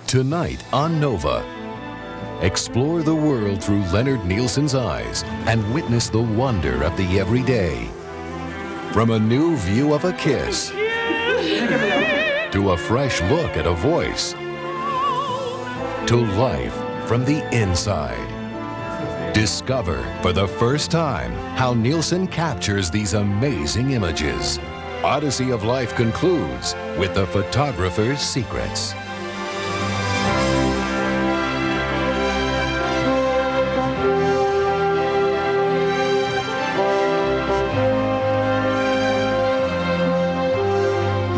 Tonight on Nova, explore the world through Leonard Nielsen's eyes and witness the wonder of the everyday. From a new view of a kiss to a fresh look at a voice to life from the inside. Discover for the first time how Nielsen captures these amazing images. Odyssey of Life concludes with the photographer's secrets.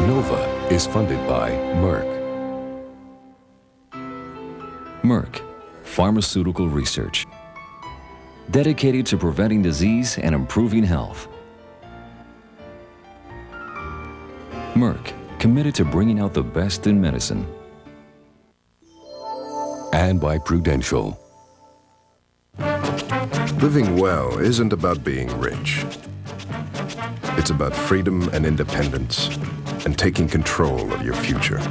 Nova is funded by Merck. Merck, pharmaceutical research, dedicated to preventing disease and improving health. Merck, committed to bringing out the best in medicine. And by Prudential. Living well isn't about being rich. It's about freedom and independence and taking control of your future.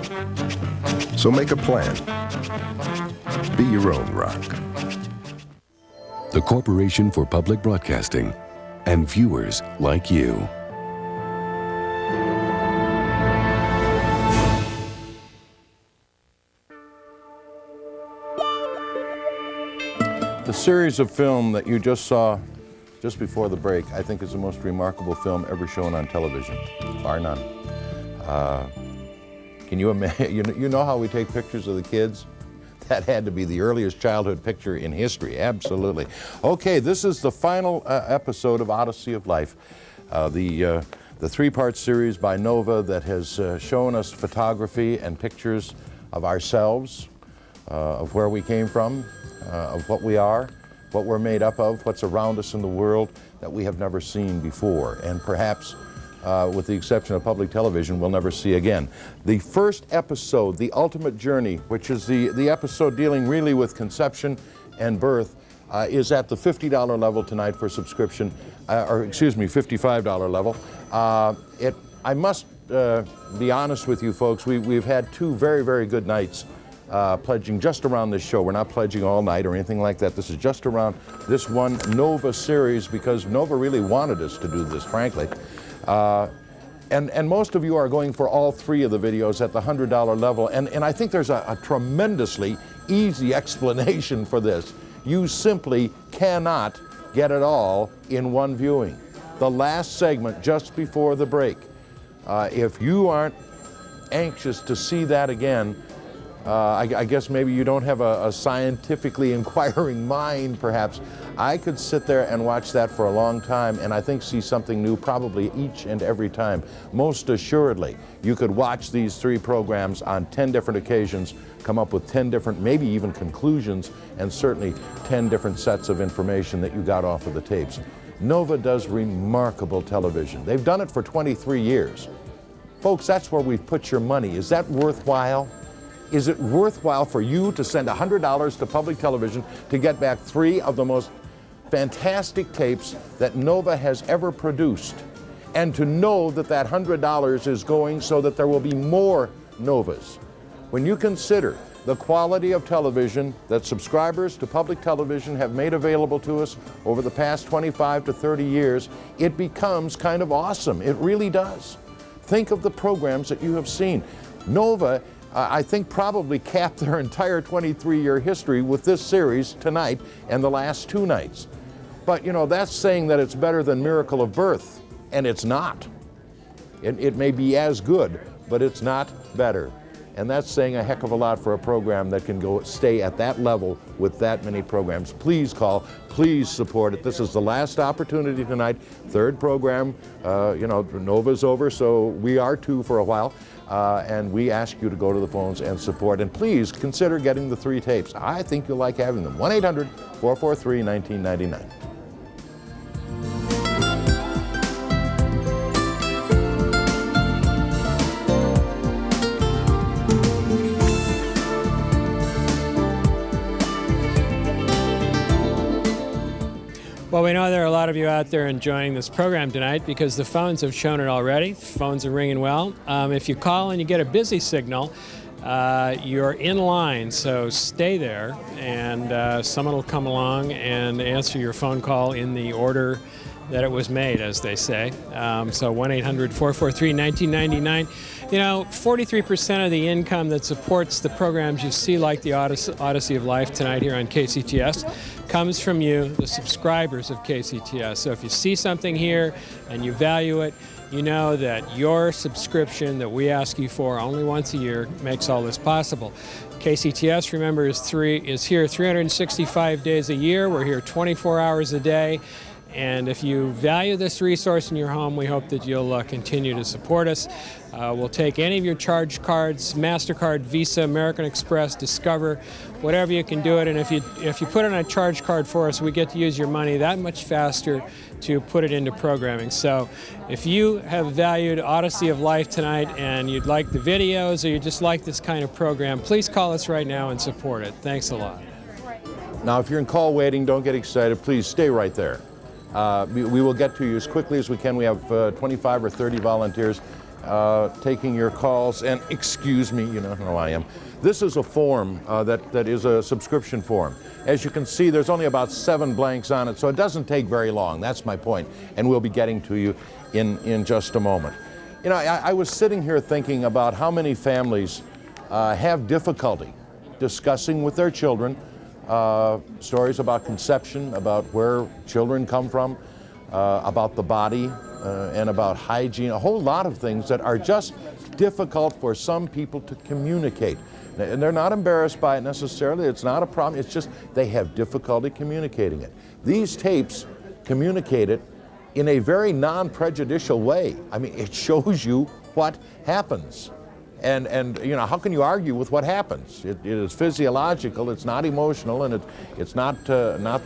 So make a plan. Be your own rock. The Corporation for Public Broadcasting and viewers like you. The series of film that you just saw just before the break, I think is the most remarkable film ever shown on television, bar none. Can you imagine, you know how we take pictures of the kids? That had to be the earliest childhood picture in history, absolutely. Okay, this is the final episode of Odyssey of Life, the three-part series by Nova that has shown us photography and pictures of ourselves, of where we came from, of what we are, what we're made up of, what's around us in the world that we have never seen before, and perhaps, with the exception of public television, we'll never see again. The first episode, The Ultimate Journey, which is the episode dealing really with conception and birth, is at the $50 level tonight for subscription, or excuse me, $55 level. I must be honest with you folks, we've had two very, very good nights pledging just around this show. We're not pledging all night or anything like that. This is just around this one Nova series because Nova really wanted us to do this, frankly. And most of you are going for all three of the videos at the $100 level, and I think there's a tremendously easy explanation for this. You simply cannot get it all in one viewing. The last segment just before the break, if you aren't anxious to see that again, I guess maybe you don't have a scientifically inquiring mind, perhaps. I could sit there and watch that for a long time and I think see something new probably each and every time. Most assuredly, you could watch these three programs on 10 different occasions, come up with 10 different, maybe even conclusions, and certainly 10 different sets of information that you got off of the tapes. Nova does remarkable television. They've done it for 23 years. Folks, that's where we've put your money. Is that worthwhile? Is it worthwhile for you to send $100 to public television to get back three of the most fantastic tapes that Nova has ever produced, and to know that that $100 is going so that there will be more Novas? When you consider the quality of television that subscribers to public television have made available to us over the past 25 to 30 years, it becomes kind of awesome. It really does. Think of the programs that you have seen. Nova, I think, probably capped their entire 23-year history with this series tonight and the last two nights. But, you know, that's saying that it's better than Miracle of Birth, and it's not. It may be as good, but it's not better. And that's saying a heck of a lot for a program that can stay at that level with that many programs. Please call, please support it. This is the last opportunity tonight. Third program, you know, Nova's over, so we are too for a while. And we ask you to go to the phones and support. And please consider getting the three tapes. I think you'll like having them. 1-800-443-1999. Well, we know there are a lot of you out there enjoying this program tonight because the phones have shown it already. Phones are ringing well. If you call and you get a busy signal, You're in line, so stay there, and someone will come along and answer your phone call in the order that it was made, as they say. So 1-800-443-1999. You know, 43% of the income that supports the programs you see, like the Odyssey of Life tonight here on KCTS, comes from you, the subscribers of KCTS. So if you see something here and you value it, you know that your subscription that we ask you for only once a year makes all this possible. KCTS, remember, is here 365 days a year. We're here 24 hours a day. And if you value this resource in your home, we hope that you'll continue to support us. We'll take any of your charge cards, MasterCard, Visa, American Express, Discover, whatever you can do it. And if you put it on a charge card for us, we get to use your money that much faster to put it into programming. So if you have valued Odyssey of Life tonight and you'd like the videos or you just like this kind of program, please call us right now and support it. Thanks a lot. Now, if you're in call waiting, don't get excited. Please stay right there. We will get to you as quickly as we can. We have 25 or 30 volunteers taking your calls. And excuse me, you know how I am. This is a form that is a subscription form. As you can see, there's only about 7 blanks on it, so it doesn't take very long. That's my point. And we'll be getting to you in just a moment. You know, I was sitting here thinking about how many families have difficulty discussing with their children stories about conception, about where children come from, about the body, and about hygiene, a whole lot of things that are just difficult for some people to communicate. And they're not embarrassed by it necessarily. It's not a problem. It's just they have difficulty communicating it. These tapes communicate it in a very non-prejudicial way. I mean, it shows you what happens. And you know, how can you argue with what happens? It is physiological, it's not emotional, and it's not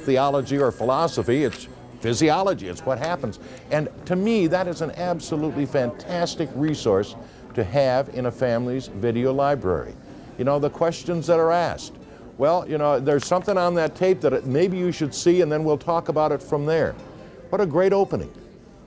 theology or philosophy, it's physiology, it's what happens. And to me, that is an absolutely fantastic resource to have in a family's video library. You know, the questions that are asked. Well, you know, there's something on that tape that maybe you should see, and then we'll talk about it from there. What a great opening.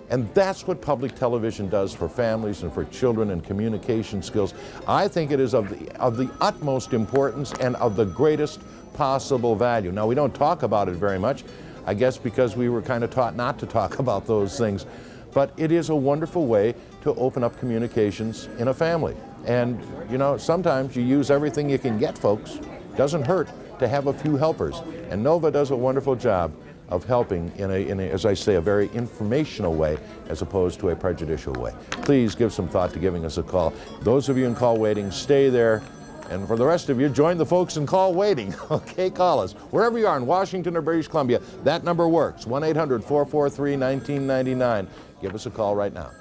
And that's what public television does for families and for children and communication skills. I think it is of the utmost importance and of the greatest possible value. Now, we don't talk about it very much, I guess because we were kind of taught not to talk about those things. But it is a wonderful way to open up communications in a family. And, you know, sometimes you use everything you can get, folks. Doesn't hurt to have a few helpers. And Nova does a wonderful job of helping in a, as I say, a very informational way as opposed to a prejudicial way. Please give some thought to giving us a call. Those of you in call waiting, stay there. And for the rest of you, join the folks in call waiting. Okay, call us. Wherever you are in Washington or British Columbia, that number works. 1-800-443-1999. Give us a call right now.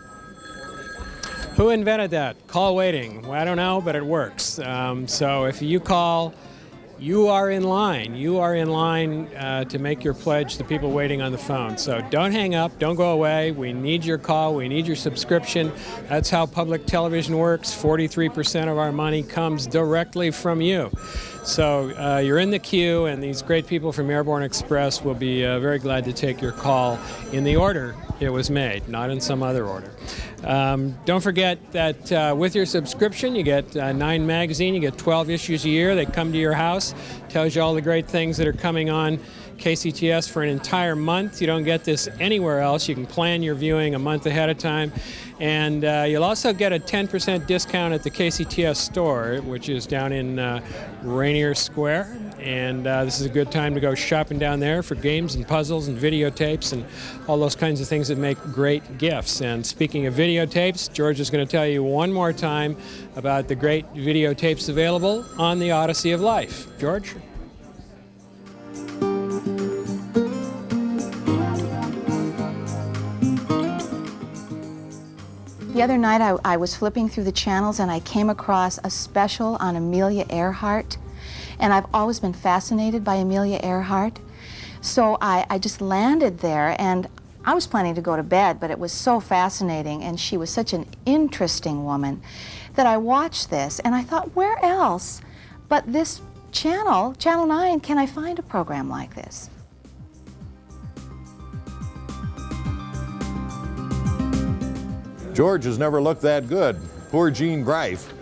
Who invented that? Call waiting. Well, I don't know, but it works. So if you call, you are in line. You are in line to make your pledge to people waiting on the phone. So don't hang up. Don't go away. We need your call. We need your subscription. That's how public television works. 43% of our money comes directly from you. So you're in the queue, and these great people from Airborne Express will be very glad to take your call in the order it was made, not in some other order. Don't forget that with your subscription, you get 9 magazine, you get 12 issues a year. They come to your house, tells you all the great things that are coming on KCTS for an entire month. You don't get this anywhere else. You can plan your viewing a month ahead of time. And you'll also get a 10% discount at the KCTS store, which is down in Rainier Square. And this is a good time to go shopping down there for games and puzzles and videotapes and all those kinds of things that make great gifts. And speaking of videotapes, George is going to tell you one more time about the great videotapes available on the Odyssey of Life. George? The other night I was flipping through the channels and I came across a special on Amelia Earhart. And I've always been fascinated by Amelia Earhart. So I just landed there, and I was planning to go to bed, but it was so fascinating, and she was such an interesting woman that I watched this, and I thought, where else but this channel, Channel 9, can I find a program like this? George has never looked that good. Poor Jean Greif,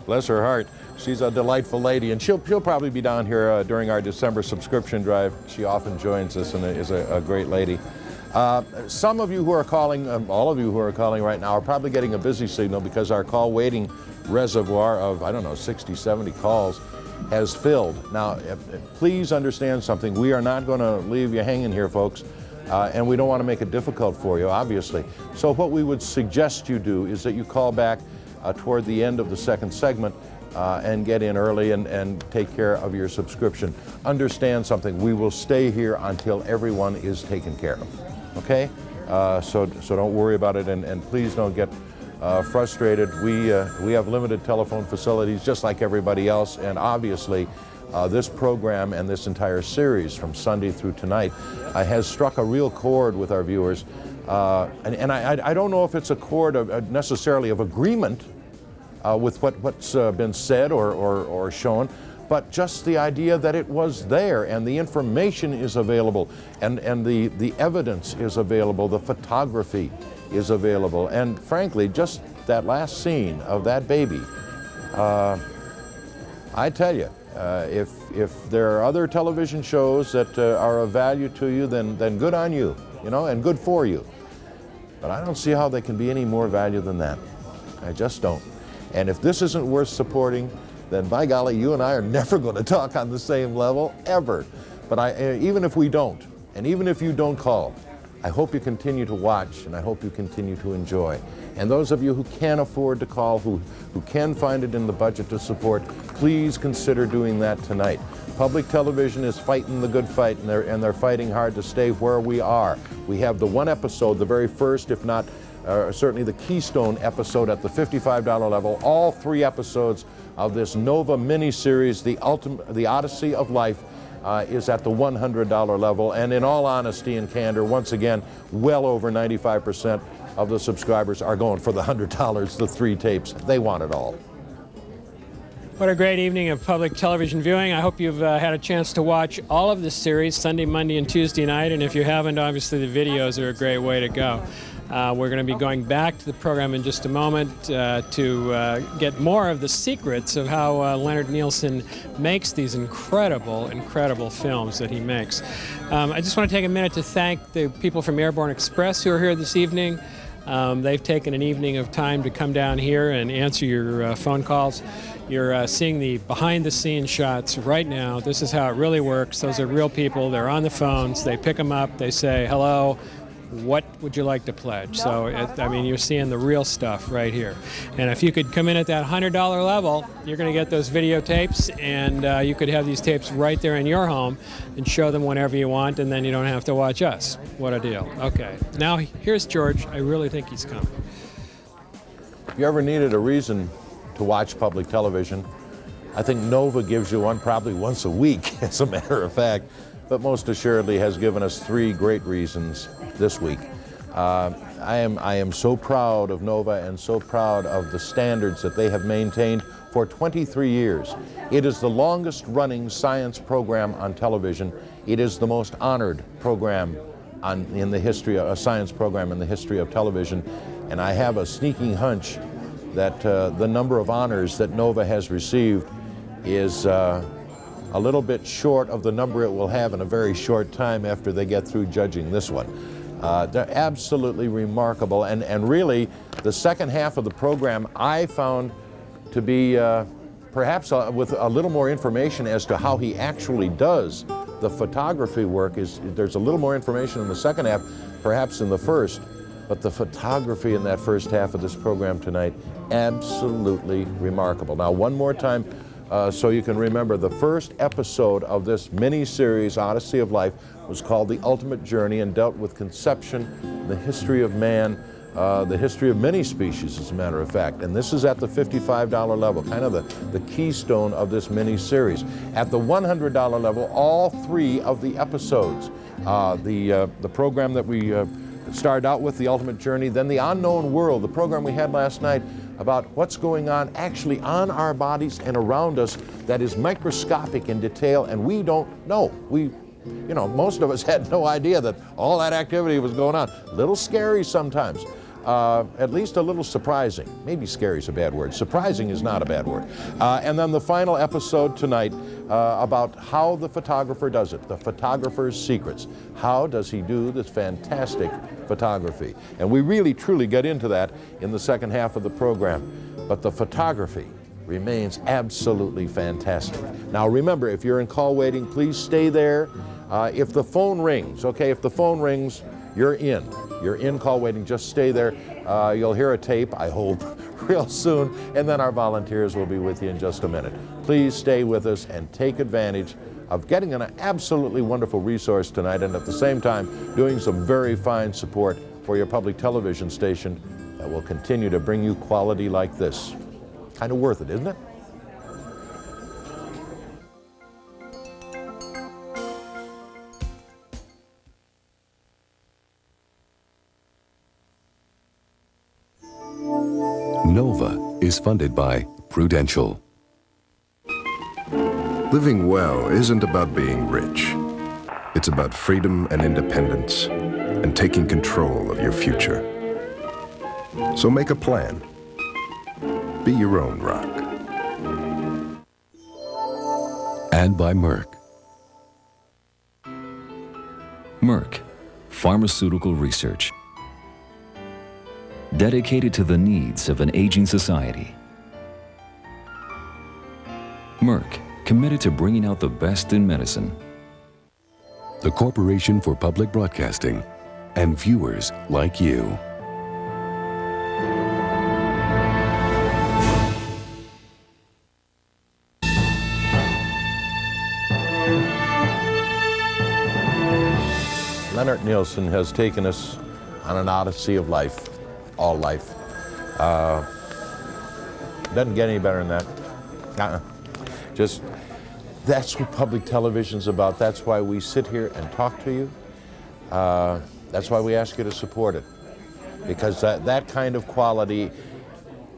bless her heart. She's a delightful lady, and she'll probably be down here during our December subscription drive. She often joins us and is a great lady. Some of you who are calling, all of you who are calling right now are probably getting a busy signal because our call waiting reservoir of, I don't know, 60, 70 calls has filled. Now, please understand something. We are not going to leave you hanging here, folks, and we don't want to make it difficult for you, obviously. So what we would suggest you do is that you call back toward the end of the second segment and get in early and take care of your subscription. Understand something. We will stay here until everyone is taken care of, okay? So don't worry about it, and please don't get frustrated. We have limited telephone facilities just like everybody else, and obviously this program and this entire series from Sunday through tonight has struck a real chord with our viewers. And I don't know if it's a chord of, necessarily of agreement with what's been said or shown, but just the idea that it was there and the information is available and the evidence is available, the photography is available, and frankly, just that last scene of that baby, I tell you, if there are other television shows that are of value to you, then good on you, you know, and good for you. But I don't see how they can be any more value than that. I just don't. And if this isn't worth supporting, then by golly, you and I are never going to talk on the same level, ever. But even if we don't, and even if you don't call, I hope you continue to watch, and I hope you continue to enjoy. And those of you who can afford to call, who can find it in the budget to support, please consider doing that tonight. Public television is fighting the good fight, and they're fighting hard to stay where we are. We have the one episode, the very first, if not certainly the keystone episode at the $55 level. All 3 episodes of this Nova miniseries, The Odyssey of Life, is at the $100 level. And in all honesty and candor, once again, well over 95% of the subscribers are going for the $100, the 3 tapes. They want it all. What a great evening of public television viewing. I hope you've had a chance to watch all of this series Sunday, Monday, and Tuesday night. And if you haven't, obviously the videos are a great way to go. We're going to be going back to the program in just a moment to get more of the secrets of how Leonard Nielsen makes these incredible, incredible films that he makes. I just want to take a minute to thank the people from Airborne Express who are here this evening. They've taken an evening of time to come down here and answer your phone calls. You're seeing the behind-the-scenes shots right now. This is how it really works. Those are real people. They're on the phones. They pick them up. They say, hello, what would you like to pledge? So, I mean, you're seeing the real stuff right here. And if you could come in at that $100 level, you're going to get those videotapes, and you could have these tapes right there in your home and show them whenever you want, and then you don't have to watch us. What a deal. Okay. Now, here's George. I really think he's coming. If you ever needed a reason to watch public television, I think Nova gives you one probably once a week, as a matter of fact, but most assuredly has given us 3 great reasons this week. I am so proud of Nova and so proud of the standards that they have maintained for 23 years. It is the longest running science program on television. It is the most honored program in the history, a science program in the history of television. And I have a sneaking hunch that the number of honors that Nova has received is a little bit short of the number it will have in a very short time after they get through judging this one. They're absolutely remarkable, and really the second half of the program I found to be perhaps with a little more information as to how he actually does the photography work. There's a little more information in the second half, perhaps in the first, but the photography in that first half of this program tonight, absolutely remarkable. Now, one more time, so you can remember, the first episode of this mini-series, Odyssey of Life, was called The Ultimate Journey and dealt with conception, the history of man, the history of many species, as a matter of fact. And this is at the $55 level, kind of the keystone of this mini-series. At the $100 level, all 3 of the episodes, the program that we started out with, The Ultimate Journey, then The Unknown World, the program we had last night about what's going on actually on our bodies and around us that is microscopic in detail, and we don't know. Most of us had no idea that all that activity was going on. A little scary sometimes. at least a little surprising. Maybe scary is a bad word. Surprising is not a bad word. And then the final episode tonight about how the photographer does it, the photographer's secrets. How does he do this fantastic photography? And we really, truly get into that in the second half of the program. But the photography remains absolutely fantastic. Now remember, if you're in call waiting, please stay there. If the phone rings, okay, if the phone rings, you're in. You're in call waiting, just stay there. You'll hear a tape, I hope, real soon, and then our volunteers will be with you in just a minute. Please stay with us and take advantage of getting an absolutely wonderful resource tonight, and at the same time doing some very fine support for your public television station that will continue to bring you quality like this. Kind of worth it, isn't it? NOVA is funded by Prudential. Living well isn't about being rich. It's about freedom and independence and taking control of your future. So make a plan. Be your own rock. And by Merck. Merck, pharmaceutical research. Dedicated to the needs of an aging society. Merck, committed to bringing out the best in medicine. The Corporation for Public Broadcasting and viewers like you. Leonard Nielsen has taken us on an odyssey of life, all life. Doesn't get any better than that. Just, that's what public television's about. That's why we sit here and talk to you. That's why we ask you to support it. Because that kind of quality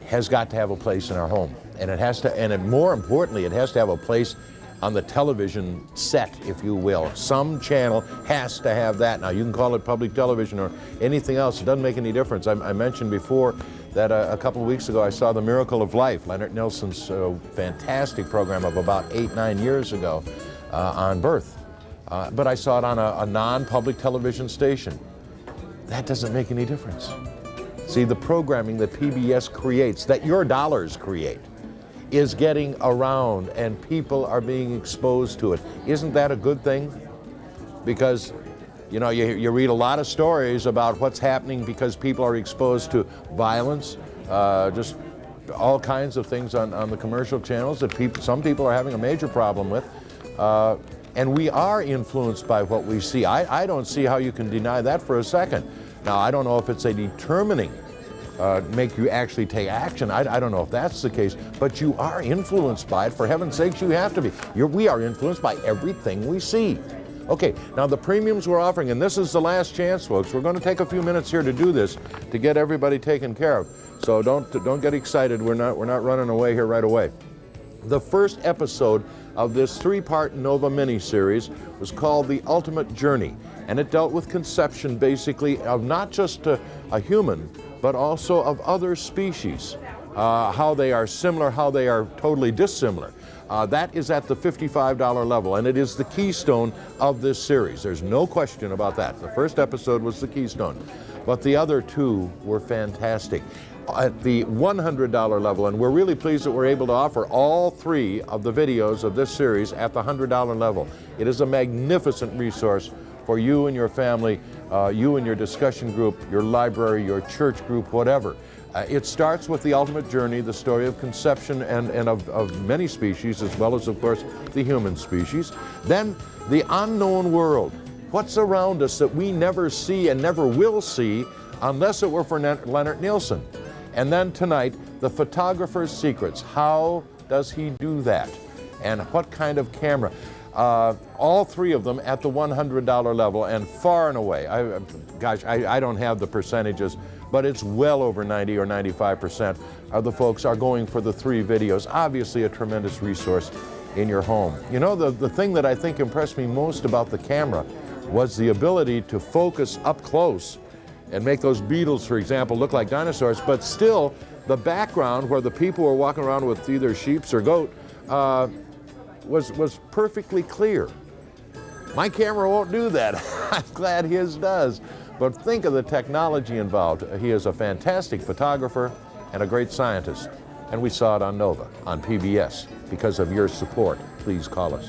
has got to have a place in our home. And it has to, and more importantly, it has to have a place on the television set, if you will. Some channel has to have that. Now, you can call it public television or anything else. It doesn't make any difference. I mentioned before that a couple of weeks ago I saw The Miracle of Life, Leonard Nielsen's fantastic program of about 8-9 years ago on birth. But I saw it on a non-public television station. That doesn't make any difference. See, the programming that PBS creates, that your dollars create, is getting around and people are being exposed to it. Isn't that a good thing? Because, you know, you read a lot of stories about what's happening because people are exposed to violence, just all kinds of things on the commercial channels that some people are having a major problem with. And we are influenced by what we see. I don't see how you can deny that for a second. Now, I don't know if it's a determining make you actually take action. I don't know if that's the case, but you are influenced by it. For heaven's sakes, you have to be. We are influenced by everything we see. Okay, now the premiums we're offering, and this is the last chance, folks. We're going to take a few minutes here to do this to get everybody taken care of. So don't get excited. We're not running away here right away. The first episode of this 3-part NOVA mini-series was called The Ultimate Journey, and it dealt with conception, basically, of not just a human, but also of other species, how they are similar, how they are totally dissimilar. That is at the $55 level, and it is the keystone of this series. There's no question about that. The first episode was the keystone, but the other 2 were fantastic. At the $100 level, and we're really pleased that we're able to offer all 3 of the videos of this series at the $100 level. It is a magnificent resource for you and your family, you and your discussion group, your library, your church group, whatever. It starts with The Ultimate Journey, the story of conception and of many species, as well as, of course, the human species. Then The Unknown World, what's around us that we never see and never will see unless it were for Leonard Nielsen. And then tonight, The Photographer's Secrets. How does he do that? And what kind of camera? All 3 of them at the $100 level, and far and away, I don't have the percentages, but it's well over 90 or 95% of the folks are going for the 3 videos. Obviously a tremendous resource in your home. You know, the thing that I think impressed me most about the camera was the ability to focus up close and make those beetles, for example, look like dinosaurs, but still the background where the people were walking around with either sheep or goat was perfectly clear. My camera won't do that. I'm glad his does. But think of the technology involved. He is a fantastic photographer and a great scientist. And we saw it on Nova, on PBS. Because of your support, please call us.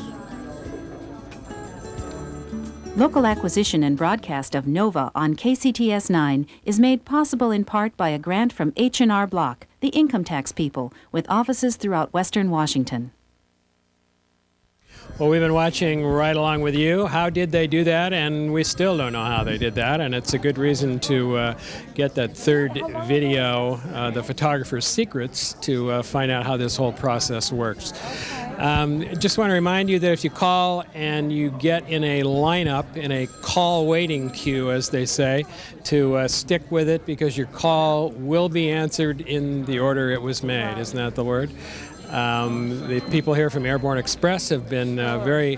Local acquisition and broadcast of Nova on KCTS 9 is made possible in part by a grant from H&R Block, the income tax people, with offices throughout Western Washington. Well, we've been watching right along with you. How did they do that? And we still don't know how they did that. And it's a good reason to get that third video, The Photographer's Secrets, to find out how this whole process works. Just want to remind you that if you call and you get in a lineup, in a call waiting queue, as they say, to stick with it, because your call will be answered in the order it was made. Isn't that the word? The people here from Airborne Express have been very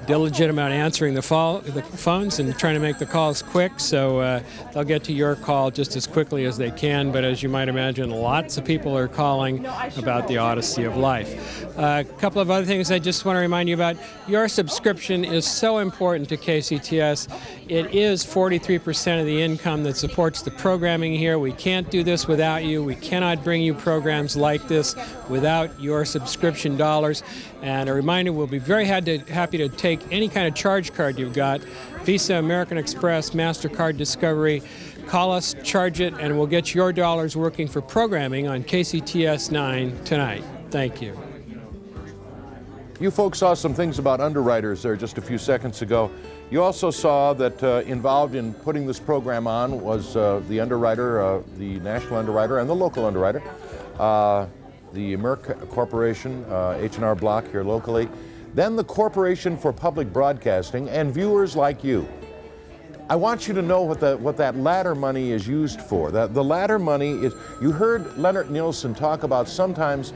diligent about answering the phones and trying to make the calls quick, so they'll get to your call just as quickly as they can. But as you might imagine, lots of people are calling about the Odyssey of Life. A couple of other things I just want to remind you about. Your subscription is so important to KCTS. It is 43% of the income that supports the programming here. We can't do this without you. We cannot bring you programs like this without your subscription dollars. And a reminder, we'll be very happy to take any kind of charge card you've got, Visa, American Express, MasterCard, Discovery. Call us, charge it, and we'll get your dollars working for programming on KCTS 9 tonight. Thank you. You folks saw some things about underwriters there just a few seconds ago. You also saw that involved in putting this program on was the underwriter, the national underwriter and the local underwriter, the Merck Corporation, H&R Block here locally, then the Corporation for Public Broadcasting, and viewers like you. I want you to know what that latter money is used for. The latter money is, you heard Leonard Nielsen talk about sometimes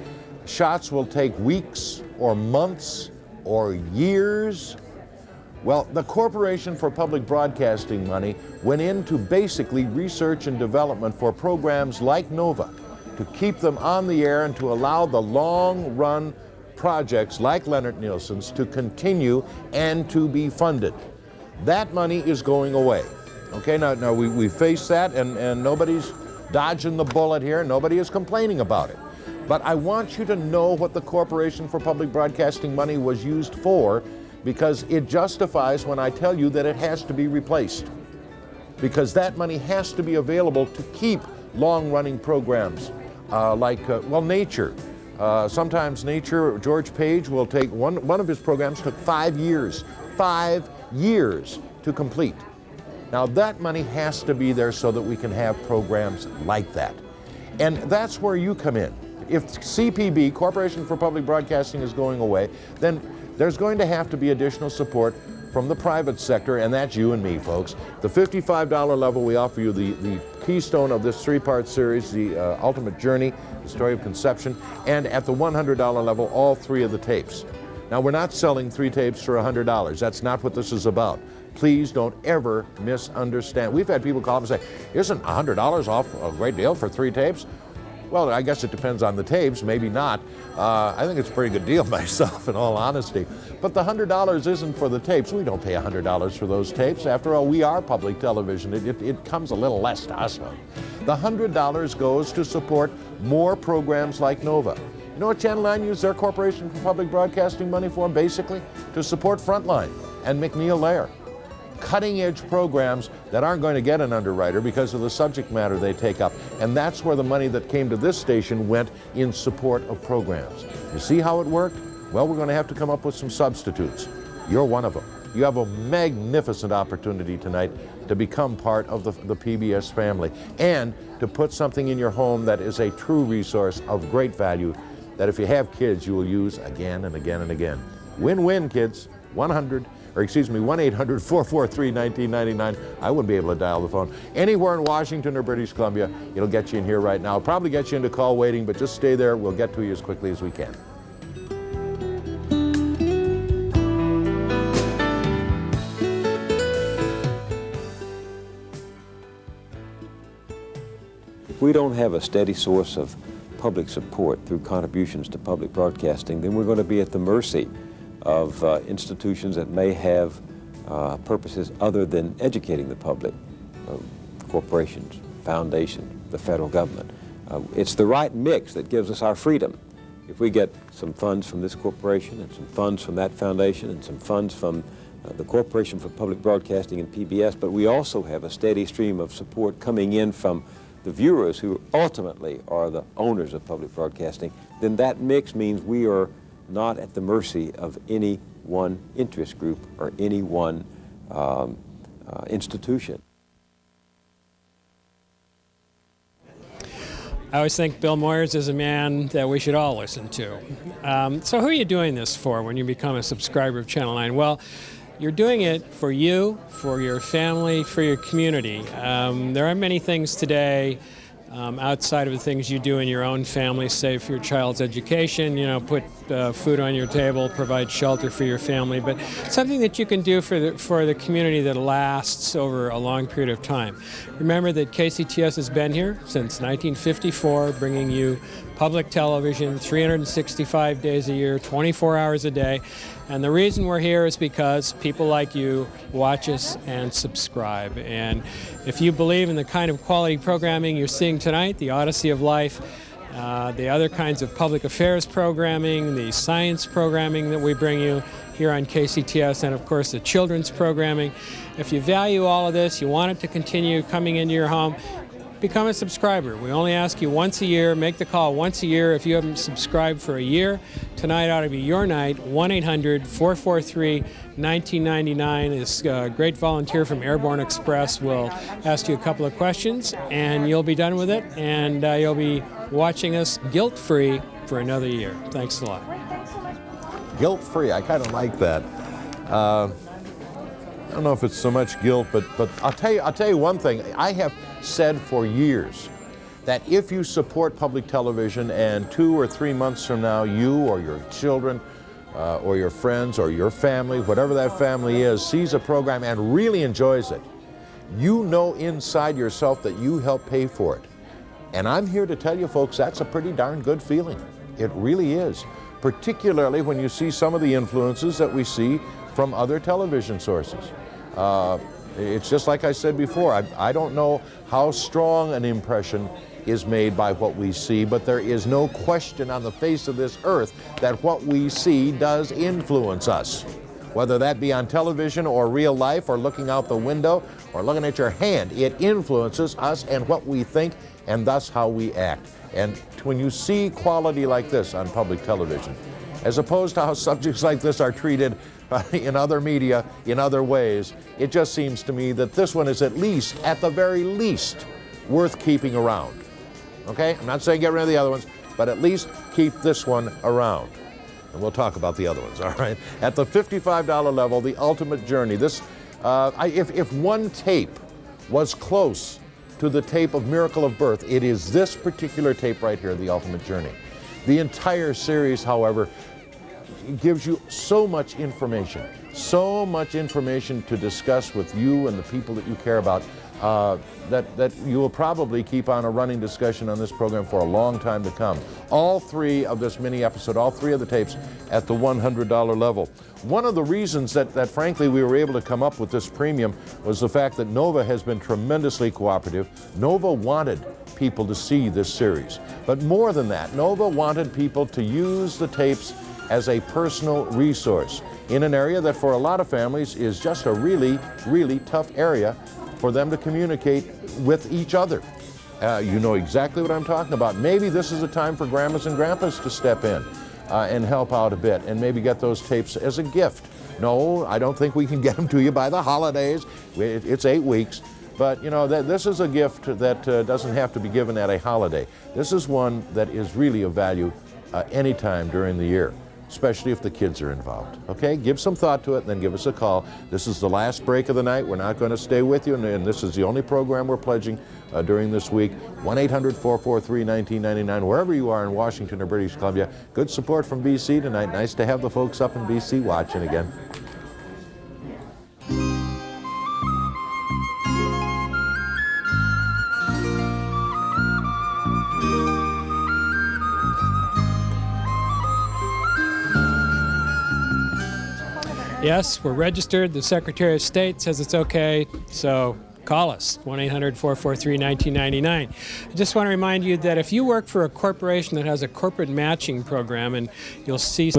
shots will take weeks or months or years. Well, the Corporation for Public Broadcasting money went into basically research and development for programs like Nova, to keep them on the air and to allow the long-run projects like Leonard Nielsen's to continue and to be funded. That money is going away. Okay, now we face that, and nobody's dodging the bullet here. Nobody is complaining about it. But I want you to know what the Corporation for Public Broadcasting money was used for, because it justifies when I tell you that it has to be replaced. Because that money has to be available to keep long-running programs like Nature. Sometimes Nature, George Page will take, one of his programs took 5 years. 5 years to complete. Now that money has to be there so that we can have programs like that. And that's where you come in. If CPB, Corporation for Public Broadcasting, is going away, then there's going to have to be additional support from the private sector, and that's you and me, folks. The $55 level, we offer you the keystone of this three-part series, the Ultimate Journey, the Story of Conception, and at the $100 level, all 3 of the tapes. Now, we're not selling 3 tapes for $100. That's not what this is about. Please don't ever misunderstand. We've had people call up and say, isn't $100 off a great deal for 3 tapes? Well, I guess it depends on the tapes, maybe not. I think it's a pretty good deal myself, in all honesty. But the $100 isn't for the tapes. We don't pay $100 for those tapes. After all, we are public television. It comes a little less to us. The $100 goes to support more programs like Nova. You know what Channel 9 used their Corporation for Public Broadcasting money for? Basically, to support Frontline and McNeil Lehrer. Cutting-edge programs that aren't going to get an underwriter because of the subject matter they take up. And that's where the money that came to this station went in support of programs. You see how it worked? Well, we're going to have to come up with some substitutes. You're one of them. You have a magnificent opportunity tonight to become part of the PBS family and to put something in your home that is a true resource of great value that if you have kids, you will use again and again and again. Win-win, kids. 1-800-443-1999. I wouldn't be able to dial the phone. Anywhere in Washington or British Columbia, it'll get you in here right now. It'll probably get you into call waiting, but just stay there. We'll get to you as quickly as we can. If we don't have a steady source of public support through contributions to public broadcasting, then we're going to be at the mercy of institutions that may have purposes other than educating the public, corporations, foundations, the federal government. It's the right mix that gives us our freedom. If we get some funds from this corporation and some funds from that foundation and some funds from the Corporation for Public Broadcasting and PBS, but we also have a steady stream of support coming in from the viewers who ultimately are the owners of public broadcasting, then that mix means we are not at the mercy of any one interest group or any one institution. I always think Bill Moyers is a man that we should all listen to. So who are you doing this for when you become a subscriber of Channel 9? Well, you're doing it for you, for your family, for your community. There are many things today outside of the things you do in your own family, say for your child's education, you know, put food on your table, provide shelter for your family, but something that you can do for the community that lasts over a long period of time. Remember that KCTS has been here since 1954, bringing you public television 365 days a year, 24 hours a day. And the reason we're here is because people like you watch us and subscribe. And if you believe in the kind of quality programming you're seeing tonight, the Odyssey of Life, the other kinds of public affairs programming, the science programming that we bring you here on KCTS, and of course the children's programming, if you value all of this, you want it to continue coming into your home, become a subscriber. We only ask you once a year. Make the call once a year. If you haven't subscribed for a year, tonight ought to be your night. 1-800-443-1999. This great volunteer from Airborne Express will ask you a couple of questions, and you'll be done with it, and you'll be watching us guilt-free for another year. Thanks a lot. Guilt-free, I kind of like that. I don't know if it's so much guilt, but I'll tell you one thing. I have said for years that if you support public television and 2 or 3 months from now you or your children or your friends or your family, whatever that family is, sees a program and really enjoys it, you know inside yourself that you help pay for it. And I'm here to tell you folks, that's a pretty darn good feeling. It really is, particularly when you see some of the influences that we see from other television sources. It's just like I said before, I don't know how strong an impression is made by what we see, but there is no question on the face of this earth that what we see does influence us. Whether that be on television or real life or looking out the window or looking at your hand, it influences us and what we think and thus how we act. And when you see quality like this on public television, as opposed to how subjects like this are treated in other media, in other ways, it just seems to me that this one is at the very least, worth keeping around. Okay? I'm not saying get rid of the other ones, but at least keep this one around. And we'll talk about the other ones, all right? At the $55 level, The Ultimate Journey. This, if one tape was close to the tape of Miracle of Birth, it is this particular tape right here, The Ultimate Journey. The entire series, however, gives you so much information to discuss with you and the people that you care about, that you will probably keep on a running discussion on this program for a long time to come. All 3 of this mini episode, all 3 of the tapes at the $100 level. One of the reasons that frankly we were able to come up with this premium was the fact that Nova has been tremendously cooperative. Nova wanted people to see this series. But more than that, Nova wanted people to use the tapes as a personal resource in an area that for a lot of families is just a really, really tough area for them to communicate with each other. You know exactly what I'm talking about. Maybe this is a time for grandmas and grandpas to step in and help out a bit and maybe get those tapes as a gift. No, I don't think we can get them to you by the holidays. It's 8 weeks. But you know, this is a gift that doesn't have to be given at a holiday. This is one that is really of value anytime during the year, especially if the kids are involved. Okay, give some thought to it and then give us a call. This is the last break of the night. We're not going to stay with you, and this is the only program we're pledging during this week. 1-800-443-1999, wherever you are in Washington or British Columbia. Good support from BC tonight. Nice to have the folks up in BC watching again. Yes, we're registered. The Secretary of State says it's okay, so call us, 1-800-443-1999. I just want to remind you that if you work for a corporation that has a corporate matching program, and you'll see